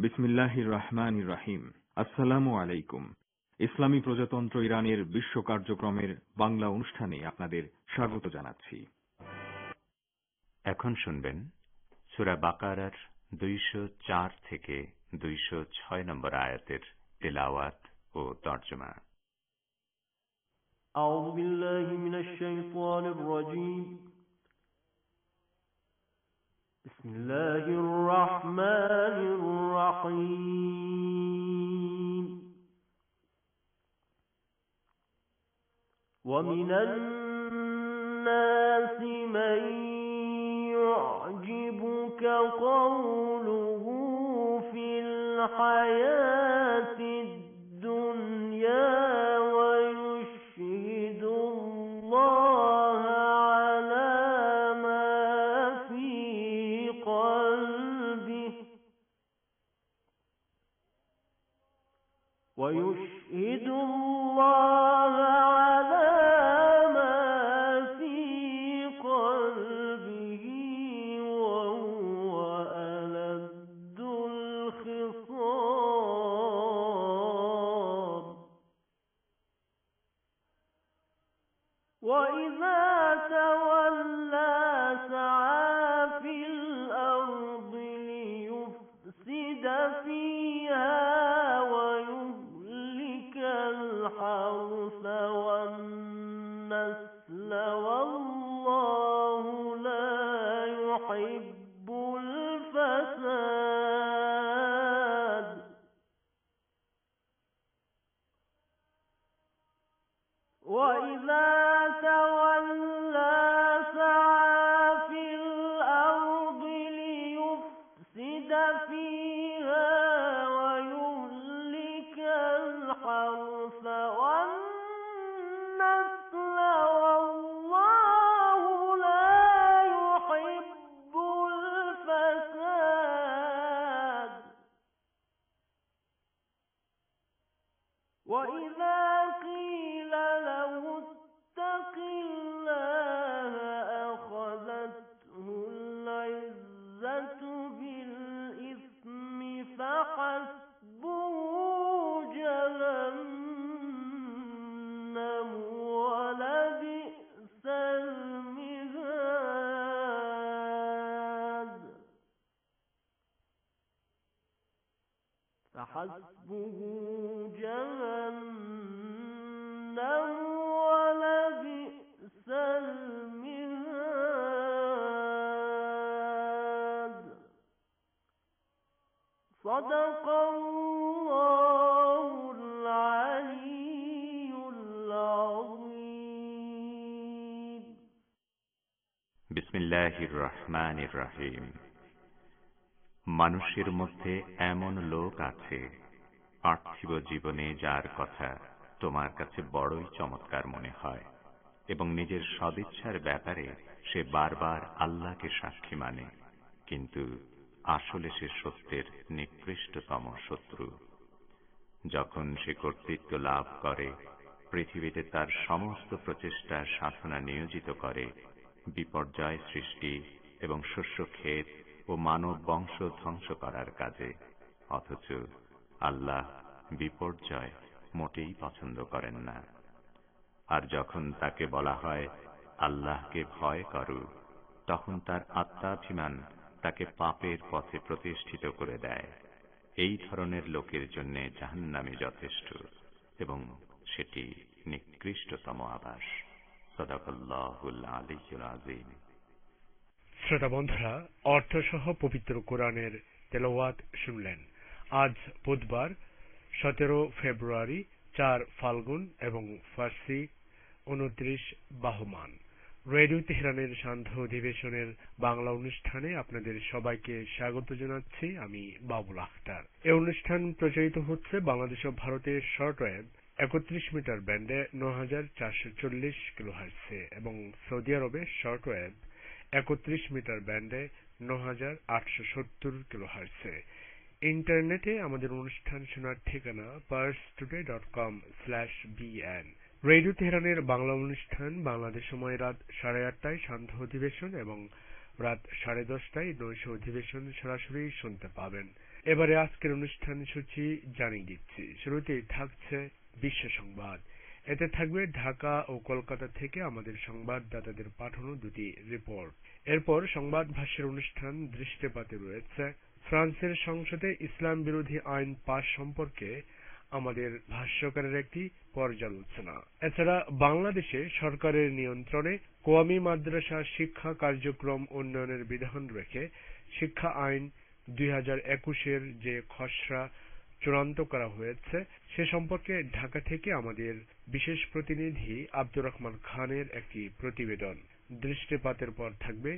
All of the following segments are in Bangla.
বিসমিল্লাহির রহমানির রহিম। আসসালামু আলাইকুম। ইসলামী প্রজাতন্ত্র ইরানের বিশ্ব কার্যক্রমের বাংলা অনুষ্ঠানে আপনাদের স্বাগত জানাচ্ছি। এখন শুনবেন সূরা বাকারার 204 থেকে 206 নম্বর আয়াতের তিলাওয়াত ও তরজমা। আউযু বিল্লাহি মিনাশ শাইতানির রাজীম। বিসমিল্লাহির রহমানির রহিম। ওয়া মিনান নাসি মান يعجبك قوله في الحياة الدنيا ويشهد الله على ما في قلبه ويشهد الله على ما في قلبه وهو ألد الخصام وإذا تولى سعى في الأرض ليفسد فيها ويهلك الحرث والنسل والله لا يحب الفساد وإذا تولى سعى في الأرض ليفسد فيها ويهلك الحرث والنسل والله لا يحب الفساد وإذا قيل له اتق الله أخذته العزة بالإثم فحسبه جهنم ولبئس المهاد فحسبه جهنم ولبئس المهاد صدق الله العلي العظيم বিসমিল্লাহির রহমানির রহিম। মানুষের মধ্যে এমন লোক আছে পার্থিব জীবনে যার কথা তোমার কাছে বড়ই চমৎকার মনে হয় এবং নিজের সদিচ্ছার ব্যাপারে সে বারবার আল্লাহকে সাক্ষী মানে, কিন্তু আসলে সে সত্যের নিকৃষ্টতম শত্রু। যখন সে কর্তৃত্ব লাভ করে, পৃথিবীতে তার সমস্ত প্রচেষ্টা সাধনা নিয়োজিত করে বিপর্যয় সৃষ্টি এবং শস্য ক্ষেত ও মানব বংশ ধ্বংস করার কাজে, অথচ আল্লাহ বিপর্যয় মোটেই পছন্দ করেন না। আর যখন তাকে বলা হয় আল্লাহকে ভয় করো, তখন তার আত্মাভিমান তাকে পাপের পথে প্রতিষ্ঠিত করে দেয়। এই ধরনের লোকের জন্য জাহান্নামে যথেষ্ট এবং সেটি নিকৃষ্টতম আবাস। সাদাকাল্লাহুল আলিয়্যুল আযীম। শ্রোতা বন্ধুরা, অর্থসহ পবিত্র কোরআনের তেলাওয়াত শুনলেন। আজ বুধবার 17 ফেব্রুয়ারি, 4 ফাল্গুন এবং ফার্সি 29 বাহমান। রেডিও তেহরানের সান্ধ্য অধিবেশনের বাংলা অনুষ্ঠানে আপনাদের সবাইকে স্বাগত জানাচ্ছি। আমি বাবুল আখতার। এই অনুষ্ঠান প্রচারিত হচ্ছে বাংলাদেশ ও ভারতের শর্টওয়েভ 31 মিটার ব্যান্ডে 9440 কিলোহার্টজে এবং সৌদি আরবে শর্টওয়েভ 31 মিটার ব্যান্ডে 9870 কিলোহার্টজে। ইন্টারনেটে আমাদের অনুষ্ঠান শোনার ঠিকানা parstoday.com/bn। রেডিও তেহরানের বাংলা অনুষ্ঠান বাংলাদেশ সময় রাত 8:30টায় সান্ধ্য অধিবেশন এবং রাত 10:30টায় নৈশ অধিবেশন সরাসরি শুনতে পাবেন। এবারে আজকের অনুষ্ঠান সূচি জানিয়ে দিচ্ছি। শুরুতেই থাকছে বিশ্ব সংবাদ। এতে থাকবে ঢাকা ও কলকাতা থেকে আমাদের সংবাদদাতাদের পাঠানো দুটি রিপোর্ট। এরপর সংবাদ ভাষ্যের অনুষ্ঠান দৃষ্টিপাতে রয়েছে ফ্রান্সের সংসদে ইসলাম বিরোধী আইন পাস সম্পর্কে আমাদের ভাষ্যকারের একটি পর্যালোচনা। এছাড়া বাংলাদেশে সরকারের নিয়ন্ত্রণে কওমি মাদ্রাসা শিক্ষা কার্যক্রম উন্নয়নের বিধান রেখে শিক্ষা আইন 2021-এর যে খসড়া চূড়ান্ত করা হয়েছে সে সম্পর্কে ঢাকা থেকে আমাদের বিশেষ প্রতিনিধি আব্দুর রহমান খানের একটি প্রতিবেদন। দৃষ্টিপাতের পর থাকবে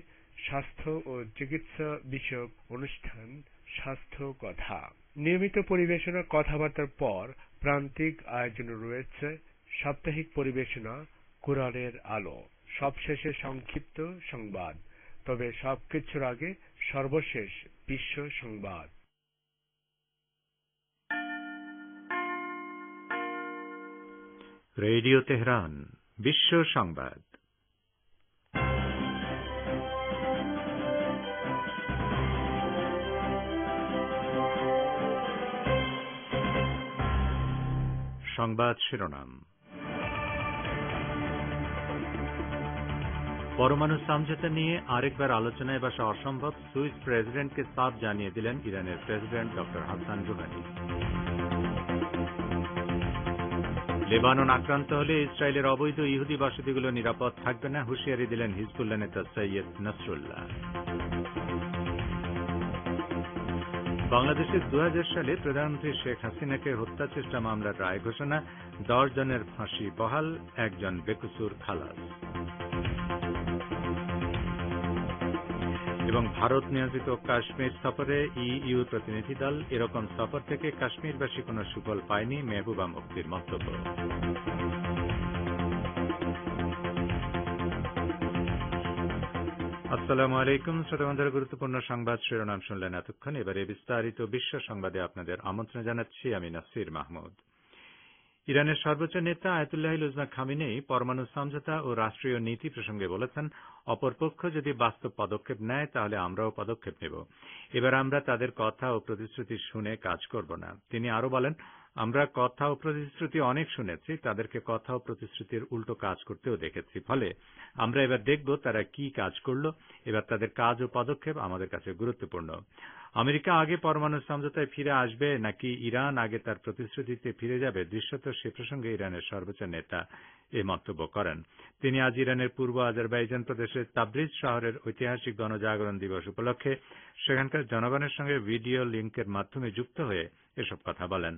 স্বাস্থ্য ও চিকিৎসা বিষয়ক অনুষ্ঠান স্বাস্থ্য কথা। নিয়মিত পরিবেশনা কথাবার্তার পর প্রান্তিক আয়োজনে রয়েছে সাপ্তাহিক পরিবেশনা কোরআনের আলো। সবশেষে সংক্ষিপ্ত সংবাদ। তবে সবকিছুর আগে সর্বশেষ বিশ্ব সংবাদ। রেডিও তেহরান বিশ্ব সংবাদ। সংবাদ শিরোনাম। পরমাণু সমঝোতা নিয়ে আরেকবার আলোচনায় বসা অসম্ভব, সুইস প্রেসিডেন্টকে সাফ জানিয়ে দিলেন ইরানের president doctor Hassan Rouhani. Lebanon আক্রান্ত হলে ইসরায়েলের অবৈধ ইহুদি বসতিগুলো নিরাপদ থাকবে না, হুঁশিয়ারি দিলেন হিজবুল্লাহ নেতা সৈয়দ নসরুল্লাহ। বাংলাদেশের 2000 সালে প্রধানমন্ত্রী শেখ হাসিনাকে হত্যা চেষ্টা মামলার রায় ঘোষণা, 10 জনের ফাঁসি বহাল, 1 জন বেকসুর খালাস। এবং ভারত নিয়ন্ত্রিত কাশ্মীর সফরে ইইউ প্রতিনিধি দল, এরকম সফর থেকে কাশ্মীরবাসী কোনো সুফল পায়নি, মেহবুবা মুফতির মন্তব্য। আসসালামু আলাইকুম। শ্রোতাবন্ধুরা, গুরুত্বপূর্ণ সংবাদ শিরোনাম শুনলেন এতক্ষণ। এবারে বিস্তারিত বিশ্ব সংবাদে আপনাদের আমন্ত্রণ জানাচ্ছি আমি নাসির মাহমুদ। ইরানের সর্বোচ্চ নেতা আয়াতুল্লাহিল উজমা খামেনেই পরমাণু সমঝোতা ও রাষ্ট্রীয় নীতি প্রসঙ্গে বলেছেন, অপরপক্ষ যদি বাস্তব পদক্ষেপ নেয় তাহলে আমরাও পদক্ষেপ নেব। এবার আমরা তাদের কথা ও প্রতিশ্রুতি শুনে কাজ করব না। তিনি আরো বলেন, আমরা কথা ও প্রতিশ্রুতি অনেক শুনেছি, তাদেরকে কথা ও প্রতিশ্রুতির উল্টো কাজ করতেও দেখেছি। ফলে আমরা এবার দেখব তারা কি কাজ করল। এবার তাদের কাজ ও পদক্ষেপ আমাদের কাছে গুরুত্বপূর্ণ। আমেরিকা আগে পরমাণু সমঝোতায় ফিরে আসবে নাকি ইরান আগে তার প্রতিশ্রুতিতে ফিরে যাবে, দৃশ্যত সে প্রসঙ্গে ইরানের সর্বোচ্চ নেতা এ মন্তব্য করেন। তিনি আজ ইরানের পূর্ব আজারবাইজান প্রদেশের তাবরিজ শহরের ঐতিহাসিক গণজাগরণ দিবস উপলক্ষে সেখানকার জনগণের সঙ্গে ভিডিও লিঙ্কের মাধ্যমে যুক্ত হয়ে এসব কথা বলেন।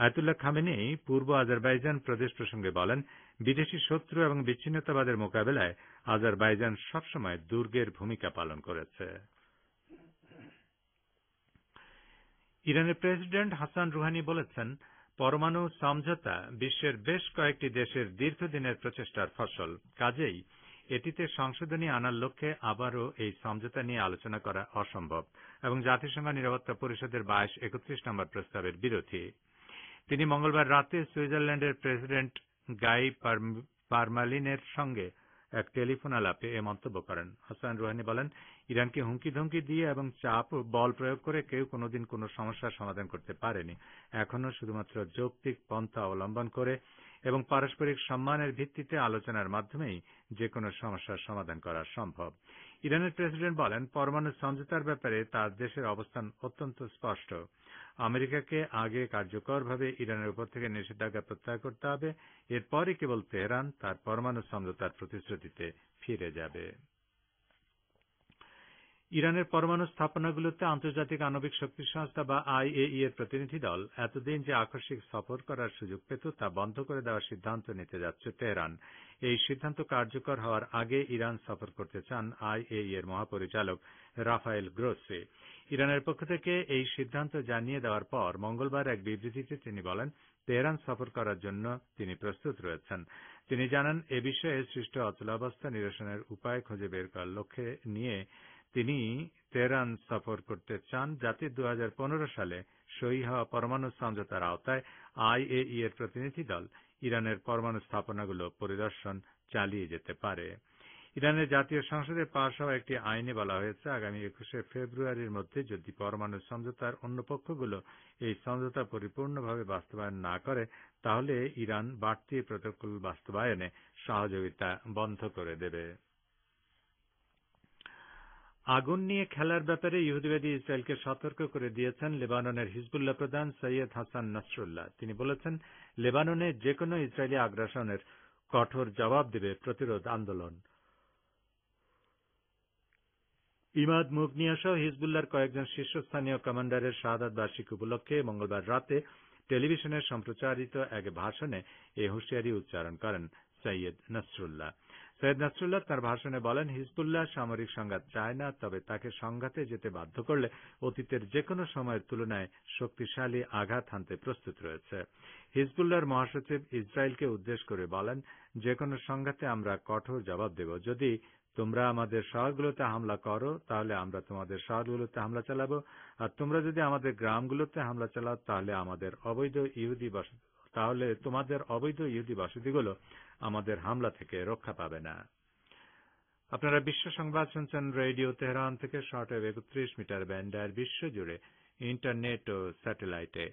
আয়াতুল্লাহ খামেনেই পূর্ব আজারবাইজান প্রদেশ প্রসঙ্গে বলেন, বিদেশি শত্রু এবং বিচ্ছিন্নতাবাদের মোকাবেলায় আজারবাইজান সবসময় দুর্গের ভূমিকা পালন করেছে। ইরানের প্রেসিডেন্ট হাসান রুহানি বলেছেন, পরমাণু সমঝোতা বিশ্বের বেশ কয়েকটি দেশের দীর্ঘদিনের প্রচেষ্টার ফসল। কাজেই এটিতে সংশোধনী আনার লক্ষ্যে আবারও এই সমঝোতা নিয়ে আলোচনা করা অসম্ভব এবং জাতিসংঘ নিরাপত্তা পরিষদের 22-31 নম্বর প্রস্তাবের বিরোধী। তিনি মঙ্গলবার রাতে সুইজারল্যান্ডের প্রেসিডেন্ট গাই পারমালিনের সঙ্গে এক টেলিফোন আলাপে এ মন্তব্য করেন। হাসান রুহানি বলেন, ইরানকে হুমকি-ধমকি দিয়ে এবং চাপ ও বল প্রয়োগ করে কেউ কোনোদিন কোনো সমস্যার সমাধান করতে পারেনি। এখনো শুধুমাত্র যৌক্তিক পন্থা অবলম্বন করে এবং পারস্পরিক সম্মানের ভিত্তিতে আলোচনার মাধ্যমেই যে কোনো সমস্যার সমাধান করা সম্ভব। ইরানের প্রেসিডেন্ট বলেন, পরমাণু সমঝোতার ব্যাপারে তার দেশের অবস্থান অত্যন্ত স্পষ্ট। আমেরিকাকে আগে কার্যকরভাবে ইরানের উপর থেকে নিষেধাজ্ঞা প্রত্যাহার করতে হবে, এরপরই কেবল তেহরান তার পরমাণু সমঝোতার প্রতিশ্রুতিতে ফিরে যাবে। ইরানের পরমাণু স্থাপনাগুলোতে আন্তর্জাতিক আণবিক শক্তি সংস্থা বা আইএই এর প্রতিনিধি দল এতদিন যে আকস্মিক সফর করার সুযোগ পেত তা বন্ধ করে দেওয়ার সিদ্ধান্ত নিতে যাচ্ছে তেহরান। এই সিদ্ধান্ত কার্যকর হওয়ার আগে ইরান সফর করতে চান আইএই এর মহাপরিচালক রাফায়েল গ্রোসি। ইরানের পক্ষ থেকে এই সিদ্ধান্ত জানিয়ে দেওয়ার পর মঙ্গলবার এক বিবৃতিতে তিনি বলেন, তেহরান সফর করার জন্য তিনি প্রস্তুত রয়েছেন। তিনি জানান, এ বিষয়ে সৃষ্ট অচলাবস্থা নিরসনের উপায় খুঁজে বের করার লক্ষ্যে নিয়ে তিনি তেহরান সফর করতে চান, যাতে 2015 সালে সই হওয়া পরমাণু সমঝোতার আওতায় আইএই এর প্রতিনিধি দল ইরানের পরমাণু স্থাপনাগুলো পরিদর্শন চালিয়ে যেতে পারে। ইরানের জাতীয় সংসদে পাশ হওয়া একটি আইনে বলা হয়েছে, আগামী 21শে ফেব্রুয়ারির মধ্যে যদি পরমাণু সমঝোতার অন্য পক্ষগুলো এই সমঝোতা পরিপূর্ণভাবে বাস্তবায়ন না করে, তাহলে ইরান বাড়তি প্রোটোকল বাস্তবায়নে সহযোগিতা বন্ধ করে দেবে। আগুন নিয়ে খেলার ব্যাপারে ইহুদিবাদী ইসরায়েলকে সতর্ক করে দিয়েছেন লেবাননের হিজবুল্লাহ প্রধান সৈয়দ হাসান নাসরুল্লাহ। তিনি বলেছেন, লেবাননে যেকোনো ইসরায়েলি আগ্রাসনের কঠোর জবাব দেবে প্রতিরোধ আন্দোলন। ইমাদ মুগনিয়া সহ হিজবুল্লাহর কয়েকজন শীর্ষস্থানীয় কমান্ডারের শাহাদাত বার্ষিকী উপলক্ষে মঙ্গলবার রাতে টেলিভিশনে সম্প্রচারিত এক ভাষণে এই হুঁশিয়ারি উচ্চারণ করেন সৈয়দ নাসরুল্লাহ। সৈয়দ নাসরুল্লাহ তাঁর ভাষণে বলেন, হিজবুল্লাহ সামরিক সংঘাত চায় না, তবে তাকে সংঘাতে যেতে বাধ্য করলে অতীতের যেকোনো সময়ের তুলনায় শক্তিশালী আঘাত হানতে প্রস্তুত রয়েছে। হিজবুল্লাহর মহাসচিব ইসরায়েলকে উদ্দেশ করে বলেন, যেকোনো সংঘাতে আমরা কঠোর জবাব দেব। যদি তোমরা আমাদের শহরগুলোতে হামলা করো, তাহলে আমরা তোমাদের শহরগুলোতে হামলা চালাবো, আর তোমরা যদি আমাদের গ্রামগুলোতে হামলা চালাও, তাহলে তোমাদের অবৈধ ইহুদি বসতিগুলো আমাদের হামলা থেকে রক্ষা পাবে না। আপনারা বিশ্ব সংবাদ শুনছেন রেডিও তেহরান থেকে শর্টওয়েভ 31 মিটার ব্যান্ডের বিশ্বজুড়ে ইন্টারনেট ও স্যাটেলাইটে।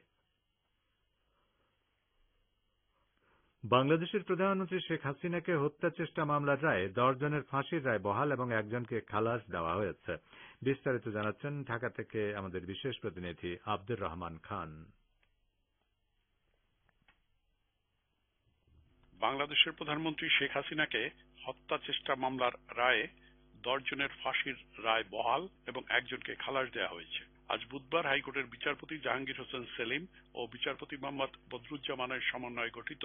বাংলাদেশের প্রধানমন্ত্রী শেখ হাসিনাকে হত্যা চেষ্টা মামলার রায়ে 10 জনের ফাঁসির রায় বহাল এবং একজনকে খালাস দেওয়া হয়েছে। বিস্তারিত জানাচ্ছেন ঢাকা থেকে আমাদের বিশেষ প্রতিনিধি আব্দুর রহমান খান। বাংলাদেশের প্রধানমন্ত্রী শেখ হাসিনাকে হত্যা চেষ্টা মামলার রায়ে 10 জনের ফাঁসির রায় বহাল এবং একজনকে খালাস দেওয়া হয়েছে। আজ বুধবার হাইকোর্টের বিচারপতি জাহাঙ্গীর হোসেন সেলিম ও বিচারপতি মোহাম্মদ বদরুজ্জামানের সমন্বয়ে গঠিত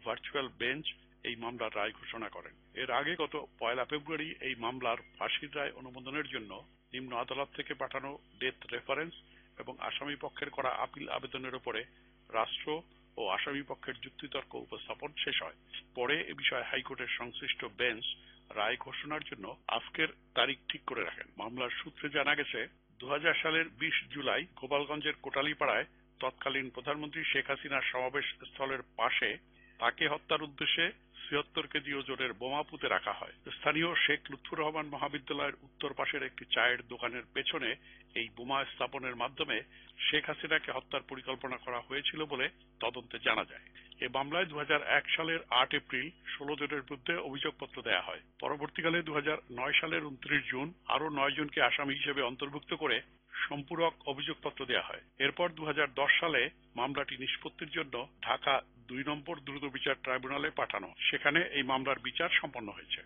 ভার্চুয়াল বেঞ্চ এই মামলার রায় ঘোষণা করেন। এর আগে গত 1 ফেব্রুয়ারি এই মামলার ফাঁসির রায় অনুমোদনের জন্য নিম্ন আদালত থেকে পাঠানো ডেথ রেফারেন্স এবং আসামি পক্ষের করা আপিল আবেদনের উপরে রাষ্ট্র ও আসামি পক্ষের যুক্তিতর্ক উপস্থাপন শেষ হয়। পরে এ বিষয়ে হাইকোর্টের সংশ্লিষ্ট বেঞ্চ রায় ঘোষণার জন্য আজকের তারিখ ঠিক করে রাখেন। মামলার সূত্রে জানা গেছে, 2000 সালের 20 জুলাই গোপালগঞ্জের কোটালীপাড়ায় তৎকালীন প্রধানমন্ত্রী শেখ হাসিনার সমাবেশ স্থলের পাশে তাকে হত্যার উদ্দেশ্যে 76 কেজি ওজনের বোমা পুঁতে রাখা হয়। স্থানীয় শেখ লুৎফুর রহমান মহাবিদ্যালয়ের উত্তর পাশের একটি চায়ের দোকানের পেছনে এই বোমা স্থাপনের মাধ্যমে শেখ হাসিনাকে হত্যার পরিকল্পনা করা হয়েছিল বলে তদন্তে জানা যায়। এ মামলায় 2001 সালের 8 এপ্রিল 16 জনের বিরুদ্ধে অভিযোগপত্র দেয়া হয়। পরবর্তীকালে 2009 সালের 29 জুন আরো 9 জনকে আসামি হিসেবে অন্তর্ভুক্ত করে সম্পূরক অভিযোগপত্র দেয়া হয়। এরপর 2010 সালে মামলাটি নিষ্পত্তির জন্য ঢাকা 2 নম্বর দ্রুত বিচার ট্রাইব্যুনালে পাঠানো। সেখানে এই মামলার বিচার সম্পন্ন হয়েছে।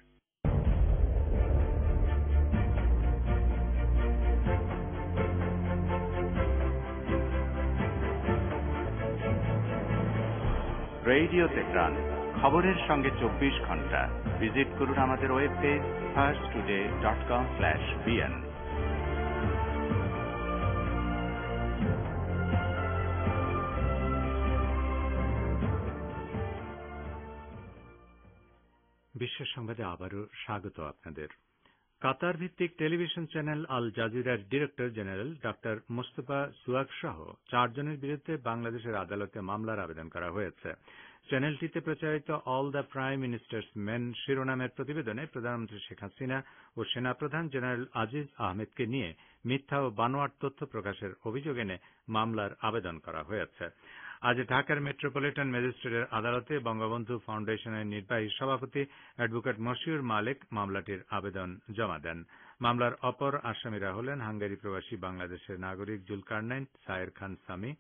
রেডিও তেহরান, খবরের সঙ্গে 24 ঘন্টা। ভিজিট করুন আমাদের ওয়েব পেজ firsttoday.com/bn। বিশ্ব সংবাদে আবারও স্বাগত আপনাদের। কাতার ভিত্তিক টেলিভিশন চ্যানেল আল জাজিরার director general doctor Mostafa Swag সহ 4 জনের বিরুদ্ধে বাংলাদেশের আদালতে মামলার আবেদন করা হয়েছে। চ্যানেলটিতে প্রচারিত all the prime ministers main শিরোনামের প্রতিবেদনে প্রধানমন্ত্রী শেখ হাসিনা ও সেনাপ্রধান জেনারেল আজিজ আহমেদকে নিয়ে মিথ্যা ও বানোয়াট তথ্য প্রকাশের অভিযোগ এনে মামলার আবেদন করা হয়েছে। আজ ঢাকার মেট্রোপলিটন ম্যাজিস্ট্রেটের আদালতে বঙ্গবন্ধু ফাউন্ডেশনের নির্বাহী সভাপতি অ্যাডভোকেট মশিউর মালেক মামলাটির আবেদন জমা দেন। মামলার অপর আসামিরা হলেন হাঙ্গেরি প্রবাসী বাংলাদেশের নাগরিক জুলকারনাইন সায়ের খান সামি,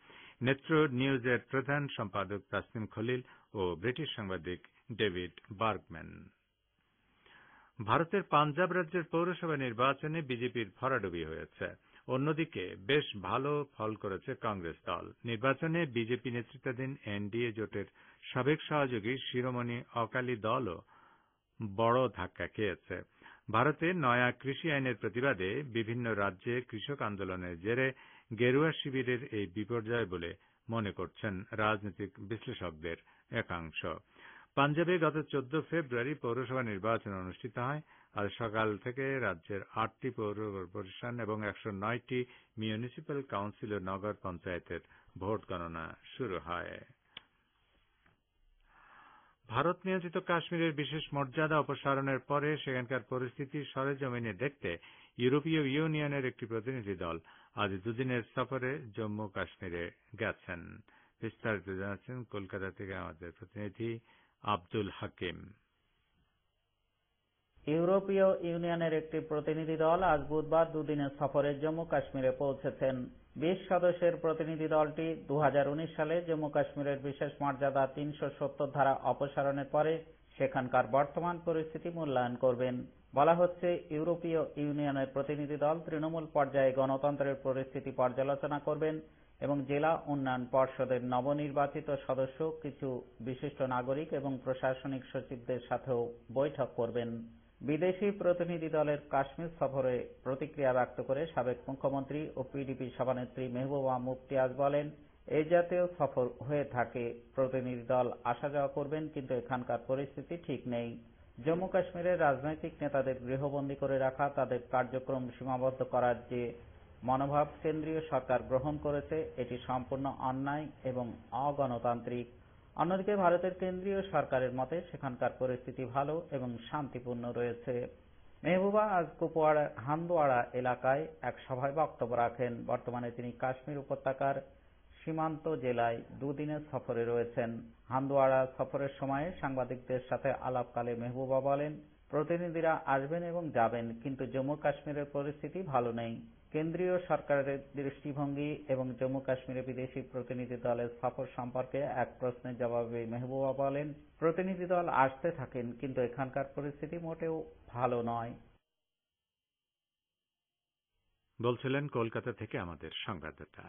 নেত্র নিউজের প্রধান সম্পাদক তাসনিম খলিল ও ব্রিটিশ সাংবাদিক ডেভিড বার্গম্যান। ভারতের পাঞ্জাব রাজ্যের পৌরসভা নির্বাচনে বিজেপির ভরাডুবি হয়েছে। অন্যদিকে বেশ ভালো ফল করেছে কংগ্রেস দল। নির্বাচনে বিজেপি নেতৃত্বাধীন এনডিএ জোটের সাবেক সহযোগী শিরোমণি অকালি দলও বড় ধাক্কা খেয়েছে। ভারতে নয়া কৃষি আইনের প্রতিবাদে বিভিন্ন রাজ্যে কৃষক আন্দোলনের জেরে গেরুয়া শিবিরের এই বিপর্যয় বলে মনে করছেন রাজনৈতিক বিশ্লেষকদের একাংশ। পাঞ্জাবে গত 14 ফেব্রুয়ারি পৌরসভা নির্বাচন অনুষ্ঠিত হয়। আজ সকাল থেকে রাজ্যের 8টি পৌর কর্পোরেশন এবং 109টি মিউনিসিপ্যাল কাউন্সিল ও নগর পঞ্চায়েতের ভোট গণনা শুরু হয়। ভারত নিয়ন্ত্রিত কাশ্মীরের বিশেষ মর্যাদা অপসারণের পরে সেখানকার পরিস্থিতি সরেজমিনে দেখতে ইউরোপীয় ইউনিয়নের একটি প্রতিনিধি দল আজ দুদিনের সফরে জম্মু কাশ্মীরে গেছেন। বিস্তারিত জানাচ্ছেন কলকাতা থেকে আমাদের প্রতিনিধি আব্দুল হাকিম। ইউরোপীয় ইউনিয়নের একটি প্রতিনিধি দল আজ বুধবার দুদিনের সফরে জম্মু কাশ্মীরে পৌঁছেছেন। 20 সদস্যের প্রতিনিধি দলটি 2019 সালে জম্মু কাশ্মীরের বিশেষ মর্যাদা 370 ধারা অপসারণের পরে সেখানকার বর্তমান পরিস্থিতি মূল্যায়ন করবেন। বলা হচ্ছে, ইউরোপীয় ইউনিয়নের প্রতিনিধি দল তৃণমূল পর্যায়ে গণতন্ত্রের পরিস্থিতি পর্যালোচনা করবেন এবং জেলা উন্নয়ন পর্ষদের নবনির্বাচিত সদস্য, কিছু বিশিষ্ট নাগরিক এবং প্রশাসনিক সচিবদের সাথেও বৈঠক করবেন। বিদেশি প্রতিনিধি দলের কাশ্মীর সফরে প্রতিক্রিয়া ব্যক্ত করে সাবেক মুখ্যমন্ত্রী ও পিডিপি সভানেত্রী মেহবুবা মুফতিয়াজ বলেন, এই জাতীয় সফর হয়ে থাকে, প্রতিনিধি দল আসা যাওয়া করবেন, কিন্তু এখানকার পরিস্থিতি ঠিক নেই। জম্মু কাশ্মীরের রাজনৈতিক নেতাদের গৃহবন্দী করে রাখা, তাদের কার্যক্রম সীমাবদ্ধ করার যে মনোভাব কেন্দ্রীয় সরকার গ্রহণ করেছে, এটি সম্পূর্ণ অন্যায় এবং অগণতান্ত্রিক। অন্যদিকে ভারতের কেন্দ্রীয় সরকারের মতে সেখানকার পরিস্থিতি ভালো এবং শান্তিপূর্ণ রয়েছে। মেহবুবা আজ কুপওয়াড়ার হান্দওয়াড়া এলাকায় এক সভায় বক্তব্য রাখেন। বর্তমানে তিনি কাশ্মীর উপত্যকার সীমান্ত জেলায় দুদিনের সফরে রয়েছেন। হান্দওয়াড়া সফরের সময়ে সাংবাদিকদের সাথে আলাপকালে মেহবুবা বলেন, প্রতিনিধিরা আসবেন এবং যাবেন, কিন্তু জম্মু কাশ্মীরের পরিস্থিতি ভালো নেই। কেন্দ্রীয় সরকারের দৃষ্টিভঙ্গি এবং জম্মু কাশ্মীরে বিদেশি প্রতিনিধি দলের সফর সম্পর্কে এক প্রশ্নের জবাবে মেহবুবা বলেন, প্রতিনিধি দল আসতে থাকেন, কিন্তু এখানকার পরিস্থিতি মোটেও ভালো নয়। বলছিলেন কলকাতা থেকে আমাদের সংবাদদাতা।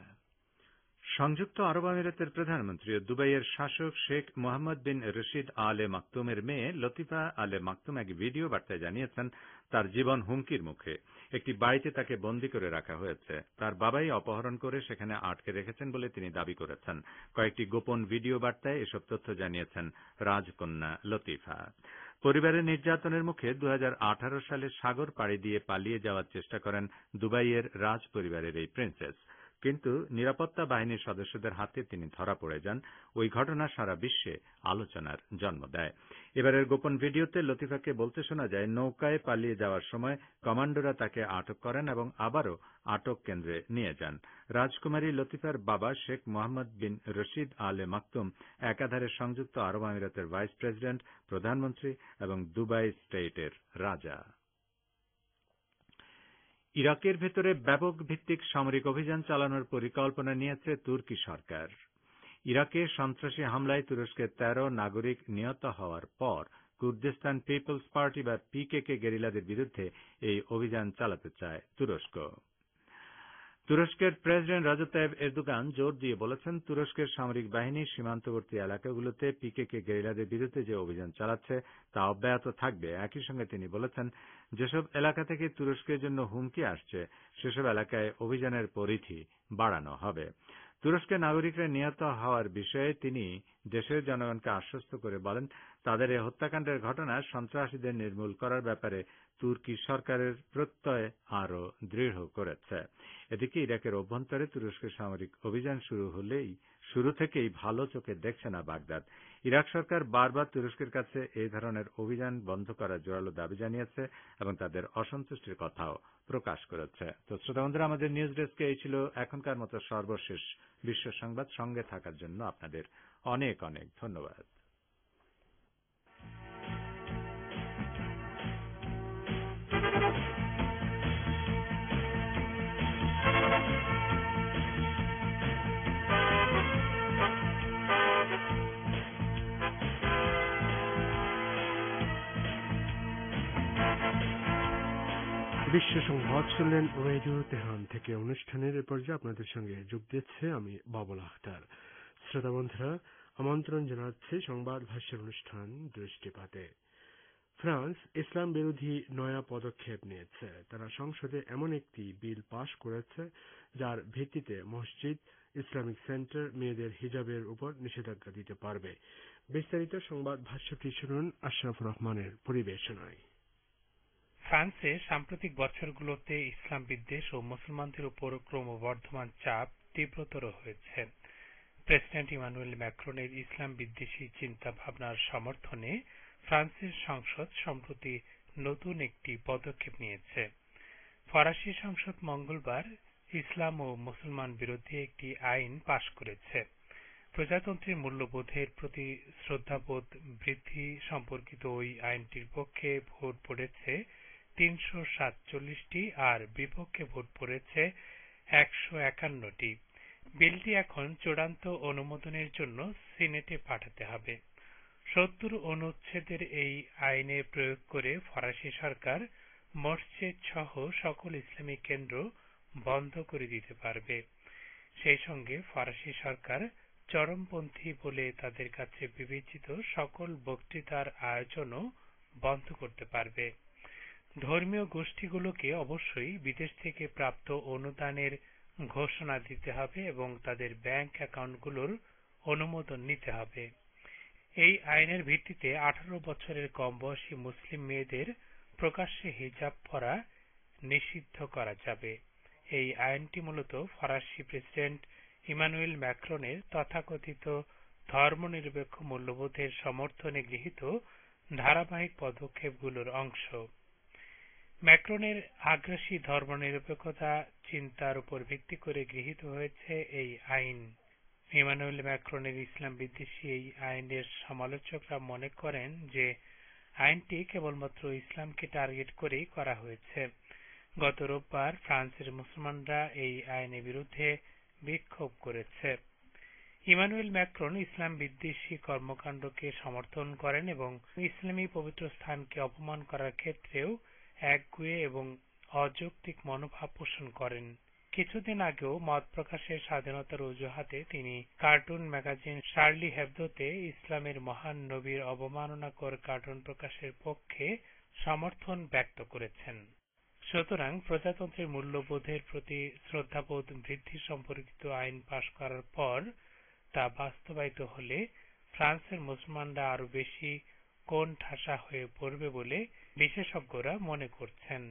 সংযুক্ত আরব আমিরাতের প্রধানমন্ত্রী ও দুবাইয়ের শাসক শেখ মোহাম্মদ বিন রশিদ আলে মাকতুমের মেয়ে লতিফা আলে মাকতুম এক ভিডিও বার্তায় জানিয়েছেন, তার জীবন হুমকির মুখে। একটি বাড়িতে তাকে বন্দী করে রাখা হয়েছে। তার বাবাই অপহরণ করে সেখানে আটকে রেখেছেন বলে তিনি দাবি করেছেন। কয়েকটি গোপন ভিডিও বার্তায় এসব তথ্য জানিয়েছেন রাজকন্যা লতিফা। পরিবারের নির্যাতনের মুখে 2018 সালে সাগর পাড়ি দিয়ে পালিয়ে যাওয়ার চেষ্টা করেন দুবাইয়ের রাজ পরিবারের এই প্রিন্সেস, কিন্তু নিরাপত্তা বাহিনীর সদস্যদের হাতে তিনি ধরা পড়ে যান। ওই ঘটনা সারা বিশ্বে আলোচনার জন্ম দেয়। এবারের গোপন ভিডিওতে লতিফাকে বলতে শোনা যায়, নৌকায় পালিয়ে যাওয়ার সময় কমান্ডোরা তাকে আটক করেন এবং আবারও আটক কেন্দ্রে নিয়ে যান। রাজকুমারী লতিফার বাবা শেখ মোহাম্মদ বিন রশিদ আলে মাকতুম একাধারে সংযুক্ত আরব আমিরাতের ভাইস প্রেসিডেন্ট, প্রধানমন্ত্রী এবং দুবাই স্টেটের রাজা। ইরাকের ভেতরে ব্যাপক ভিত্তিক সামরিক অভিযান চালানোর পরিকল্পনা নিয়েছে তুর্কি সরকার। ইরাকে সন্ত্রাসী হামলায় তুরস্কের 13 নাগরিক নিহত হওয়ার পর কুর্দিস্তান পিপলস পার্টি বা পিকেকে গেরিলাদের বিরুদ্ধে এই অভিযান চালাতে চায় তুরস্ক। তুরস্কের প্রেসিডেন্ট রাজব তাইব এরদোগান জোর দিয়ে বলেছেন, তুরস্কের সামরিক বাহিনী সীমান্তবর্তী এলাকাগুলোতে পিকেকে গেরিলাদের বিরুদ্ধে যে অভিযান চালাচ্ছে তা অব্যাহত থাকবে। একই সঙ্গে তিনি বলেছেন, যেসব এলাকা থেকে তুরস্কের জন্য হুমকি আসছে সেসব এলাকায় অভিযানের পরিধি বাড়ানো হবে। তুরস্কের নাগরিকরা নিহত হওয়ার বিষয়ে তিনি দেশের জনগণকে আশ্বস্ত করে বলেন, তাদের এই হত্যাকাণ্ডের ঘটনা সন্ত্রাসীদের নির্মূল করার ব্যাপারে তুর্কি সরকারের প্রত্যয় আরও দৃঢ় করেছে। এদিকে ইরাকের অভ্যন্তরে তুরস্কের সামরিক অভিযান শুরু থেকেই ভালো চোখে দেখছে না বাগদাদ। ইরাক সরকার বারবার তুরস্কের কাছে এই ধরনের অভিযান বন্ধ করার জোরালো দাবি জানিয়েছে এবং তাদের অসন্তুষ্টির কথাও প্রকাশ করেছে। তো শ্রোতা বন্ধুরা, আমাদের নিউজ ডেস্কে এই ছিল এখনকার মতো সর্বশেষ বিশ্ব সংবাদ। সঙ্গে থাকার জন্য আপনাদের অনেক অনেক ধন্যবাদ। বিশ্ব সংবাদ শুনলেন রেডিও তেহরান থেকে। অনুষ্ঠানের পর্যায়ে আপনাদের সঙ্গে যোগ দিচ্ছে আমি বাবুল আখতার। শ্রোতা বন্ধুরা, আমন্ত্রণ জানাচ্ছে সংবাদ ভাষ্যের অনুষ্ঠান দৃষ্টিপাতে। ফ্রান্স ইসলাম বিরোধী নয়া পদক্ষেপ নিয়েছে। তারা সংসদে এমন একটি বিল পাশ করেছে যার ভিত্তিতে মসজিদ, ইসলামিক সেন্টার মেয়েদের হিজাবের উপর নিষেধাজ্ঞা দিতে পারবে। বিস্তারিত সংবাদ ভাষ্যটি শুনুন আশরাফুর রহমানের পরিবেশনায়। ফ্রান্সে সাম্প্রতিক বছরগুলোতে ইসলাম বিদ্বেষ ও মুসলমানদের উপর ক্রমবর্ধমান চাপ তীব্রতর হয়েছে। প্রেসিডেন্ট ইমানুয়েল ম্যাক্রনের ইসলাম বিদ্বেষী চিন্তা ভাবনার সমর্থনে ফ্রান্সের সংসদ সম্প্রতি নতুন একটি পদক্ষেপ নিয়েছে। ফরাসি সংসদ মঙ্গলবার ইসলাম ও মুসলমান বিরোধী একটি আইন পাশ করেছে। প্রজাতন্ত্রের মূল্যবোধের প্রতি শ্রদ্ধাবোধ বৃদ্ধি সম্পর্কিত ওই আইনটির পক্ষে ভোট পড়েছে 347টি আর বিপক্ষে ভোট পড়েছে 151টি। বিলটি এখন চূড়ান্ত অনুমোদনের জন্য সিনেটে পাঠাতে হবে। 70 অনুচ্ছেদের এই আইনের প্রয়োগ করে ফরাসি সরকার মসজিদ সহ সকল ইসলামিক কেন্দ্র বন্ধ করে দিতে পারবে। সেই সঙ্গে ফরাসি সরকার চরমপন্থী বলে তাদের কাছে বিবেচিত সকল বক্তৃতার আয়োজনও বন্ধ করতে পারবে। ধর্মীয় গোষ্ঠীগুলোকে অবশ্যই বিদেশ থেকে প্রাপ্ত অনুদানের ঘোষণা দিতে হবে এবং তাদের ব্যাংক অ্যাকাউন্টগুলোর অনুমোদন নিতে হবে। এই আইনের ভিত্তিতে 18 বছরের কম বয়সী মুসলিম মেয়েদের প্রকাশ্যে হিজাব পরা নিষিদ্ধ করা যাবে। এই আইনটি মূলত ফরাসি প্রেসিডেন্ট ইমানুয়েল ম্যাক্রনের তথাকথিত ধর্মনিরপেক্ষ মূল্যবোধের সমর্থনে গৃহীত ধারাবাহিক পদক্ষেপগুলোর অংশ। ম্যাক্রনের আগ্রাসী ধর্মনিরপেক্ষতা চিন্তার উপর ভিত্তি করে গৃহীত হয়েছে এই আইন। ইমানুয়েল ম্যাক্রনের ইসলাম বিদ্বেষী এই আইনের সমালোচকরা মনে করেন যে আইনটি কেবলমাত্র ইসলামকে টার্গেট করেই করা হয়েছে। গত রোববার ফ্রান্সের মুসলমানরা এই আইনের বিরুদ্ধে বিক্ষোভ করেছে। ইমানুয়েল ম্যাক্রন ইসলাম বিদ্বেষী কর্মকাণ্ডকে সমর্থন করেন এবং ইসলামী পবিত্র স্থানকে অপমান করার ক্ষেত্রেও একগুঁয়ে এবং অযৌক্তিক মনোভাব পোষণ করেন। কিছুদিন আগেও মত প্রকাশের স্বাধীনতার অজুহাতে তিনি কার্টুন ম্যাগাজিন শার্লি হেবদোতে ইসলামের মহান নবীর অবমাননাকর কার্টুন প্রকাশের পক্ষে সমর্থন ব্যক্ত করেছেন। সুতরাং প্রজাতন্ত্রের মূল্যবোধের প্রতি শ্রদ্ধাবোধ বৃদ্ধি সম্পর্কিত আইন পাশ করার পর তা বাস্তবায়িত হলে ফ্রান্সের মুসলমানরা আরো বেশি কোণঠাসা হয়ে পড়বে বলে বিশেষজ্ঞরা মনে করছেন।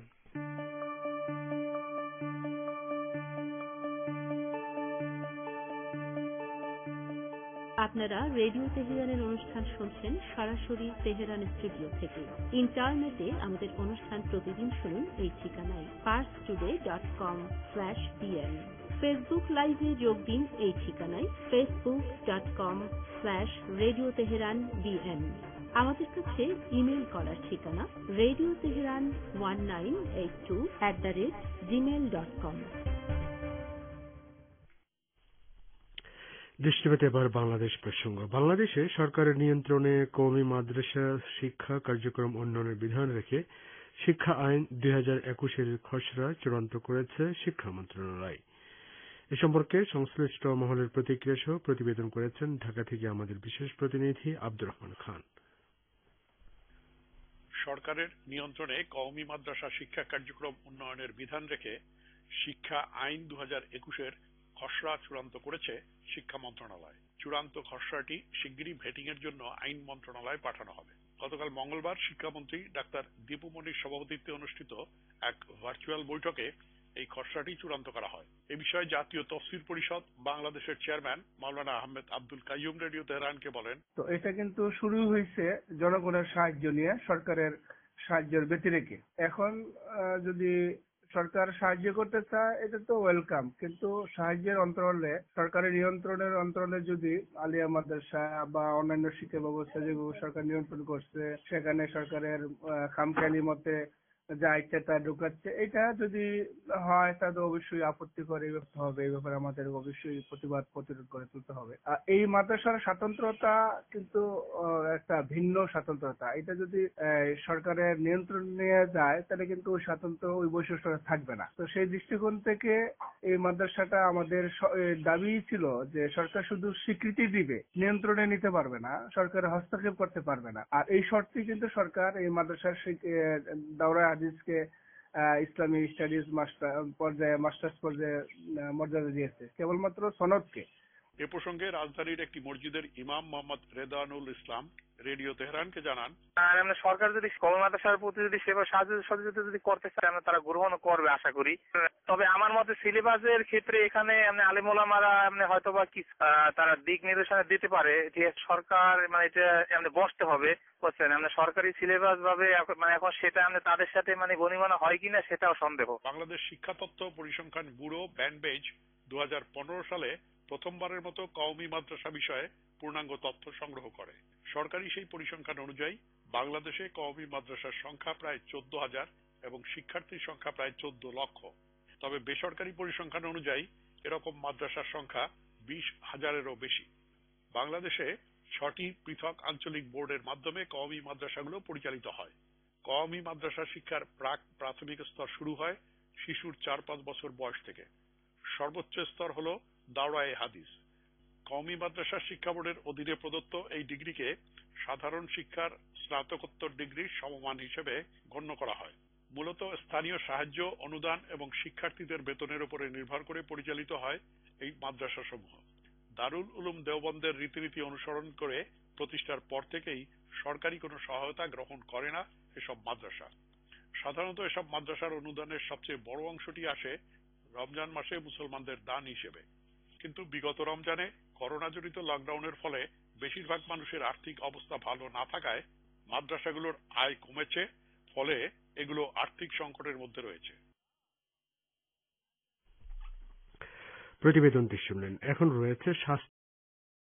আপনারা রেডিও তেহরানের অনুষ্ঠান শুনছেন সরাসরি তেহরান স্টুডিও থেকে। ইন্টারনেটে আমাদের অনুষ্ঠান প্রতিদিন শুনুন এই ঠিকানায় parstoday.com/bn। ফেসবুক লাইভে যোগ দিন এই ঠিকানায় facebook.com/Radio Tehran BN। আমাদের কাছে ইমেল করার ঠিকানা radioteheran1982@gmail.com। দৃষ্টিপাত এবার বাংলাদেশ প্রসঙ্গ। বাংলাদেশে সরকারের নিয়ন্ত্রণে কওমি মাদ্রাসা শিক্ষা কার্যক্রম উন্নয়নের বিধান রেখে শিক্ষা আইন 2021-এর খসড়া চূড়ান্ত করেছে শিক্ষা মন্ত্রণালয়। এ সম্পর্কে সংশ্লিষ্ট মহলের প্রতিক্রিয়া সহ প্রতিবেদন করেছেন ঢাকা থেকে আমাদের বিশেষ প্রতিনিধি আব্দুর রহমান খান। সরকারের নিয়ন্ত্রণে কওমি মাদ্রাসা শিক্ষা কার্যক্রম উন্নয়নের বিধান রেখে শিক্ষা আইন 2021-এর খসড়া চূড়ান্ত করেছে শিক্ষা মন্ত্রণালয়। চূড়ান্ত খসড়াটি শিগগিরই ভেটিং এর জন্য আইন মন্ত্রণালয়ে পাঠানো হবে। গতকাল মঙ্গলবার শিক্ষামন্ত্রী ডাক্তার দীপু মনির সভাপতিত্বে অনুষ্ঠিত এক ভার্চুয়াল বৈঠকে এই খসড়াটি চূড়ান্ত করা হয়। এ বিষয়ে জাতীয় তফসির পরিষদ বাংলাদেশের চেয়ারম্যান মাওলানা আহমেদ আব্দুল কাইয়ুম রেডিও তেহরানকে বলেন, তো এটা কিন্তু শুরু হয়েছে জনগণের সাহায্য নিয়ে, সরকারের সাহায্যের ব্যতিরেকে। এখন যদি সরকার সাহায্য করতে চায় এটা তো ওয়েলকাম, কিন্তু সাহায্যের অন্তরালে সরকারের নিয়ন্ত্রণের অন্তরালে যদি আলিয়া মাদ্রাসা বা অন্যান্য শিক্ষা ব্যবস্থা যেগুলো সরকার নিয়ন্ত্রণ করছে সেখানে সরকারের খামখেয়ালি মতে যা ইচ্ছা তা ঢুকাচ্ছে, এটা যদি হয় তাহলে অবশ্যই আপত্তি করে হবে। এই ব্যাপারে আমাদের অবশ্যই প্রতিবাদ প্রতিরোধ করে তুলতে হবে। এই মাদ্রাসার স্বাতন্ত্রতা কিন্তু একটা ভিন্ন স্বাতন্ত্রতা। এটা যদি সরকারের নিয়ন্ত্রণ নিয়ে যায় তাহলে কিন্তু ওই স্বাতন্ত্র ওই বৈশিষ্ট্যটা থাকবে না। তো সেই দৃষ্টিকোণ থেকে এই মাদ্রাসাটা আমাদের দাবি ছিল যে সরকার শুধু স্বীকৃতি দিবে, নিয়ন্ত্রণে নিতে পারবে না, সরকার হস্তক্ষেপ করতে পারবে না। আর এই শর্তে কিন্তু সরকার এই মাদ্রাসার দাওরা হাদিসকে ইসলামী স্টাডিজ মাস্টার্স পর্যায়ে মর্যাদা দিয়েছে, কেবলমাত্র সনদকে। এ প্রসঙ্গে রাজধানীর একটি মসজিদের ইমাম মোহাম্মদ রেদানুল ইসলাম রেডিও তেহরানকে জানান, সরকার যদি কওমি মাদ্রাসার প্রতি যদি সেবা সাহায্য সহযোগিতা যদি করতে চায় তারা গ্রহণ করবে আশা করি। তবে আমার মতে সিলেবাসের ক্ষেত্রে এখানে আলেম ওলামারা হয়তোবা কি তারা দিক নির্দেশনা দিতে পারে যে সরকার এটা বসতে হবে, বুঝছেন, সরকারি সিলেবাস ভাবে এখন সেটা তাদের সাথে গণিমনা হয় কিনা সেটাও সন্দেহ। বাংলাদেশ শিক্ষা তথ্য পরিসংখ্যান ব্যুরো ব্যানবেজ 2015 সালে প্রথমবারের মতো কওমি মাদ্রাসা বিষয়ে পূর্ণাঙ্গ তথ্য সংগ্রহ করে। সরকারি সেই পরিসংখ্যান অনুযায়ী বাংলাদেশে কওমি মাদ্রাসার সংখ্যা প্রায় 14,000 এবং শিক্ষার্থীর সংখ্যা প্রায় 14 লক্ষ। তবে বেসরকারি পরিসংখ্যান অনুযায়ী এরকম মাদ্রাসার সংখ্যা 20,000-এরও বেশি। বাংলাদেশে 6টি পৃথক আঞ্চলিক বোর্ডের মাধ্যমে কওমি মাদ্রাসাগুলো পরিচালিত হয়। কওমি মাদ্রাসা শিক্ষার প্রাক প্রাথমিক স্তর শুরু হয় শিশুর 4-5 বছর বয়স থেকে। সর্বোচ্চ স্তর হল দাওরায়ে হাদিস। কওমি মাদ্রাসা শিক্ষা বোর্ডের অধীনে প্রদত্ত এই ডিগ্রিকে সাধারণ শিক্ষার স্নাতকোত্তর ডিগ্রির সমমান হিসেবে গণ্য করা হয়। মূলত স্থানীয় সাহায্য, অনুদান এবং শিক্ষার্থীদের বেতনের উপরে নির্ভর করে পরিচালিত হয় এই মাদ্রাসা সমূহ। দারুল উলুম দেওবন্দের রীতিনীতি অনুসরণ করে প্রতিষ্ঠার পর থেকেই সরকারি কোনো সহায়তা গ্রহণ করে না এসব মাদ্রাসা। সাধারণত এসব মাদ্রাসার অনুদানের সবচেয়ে বড় অংশটি আসে রমজান মাসে মুসলমানদের দান হিসেবে। কিন্তু বিগত রমজানে করোনাজনিত লকডাউনের ফলে বেশিরভাগ মানুষের আর্থিক অবস্থা ভালো না থাকায় মাদ্রাসাগুলোর আয় কমেছে, ফলে এগুলো আর্থিক সংকটের মধ্যে রয়েছে। প্রতিবেদনটি শুনলেন। এখন রয়েছে স্বাস্থ্য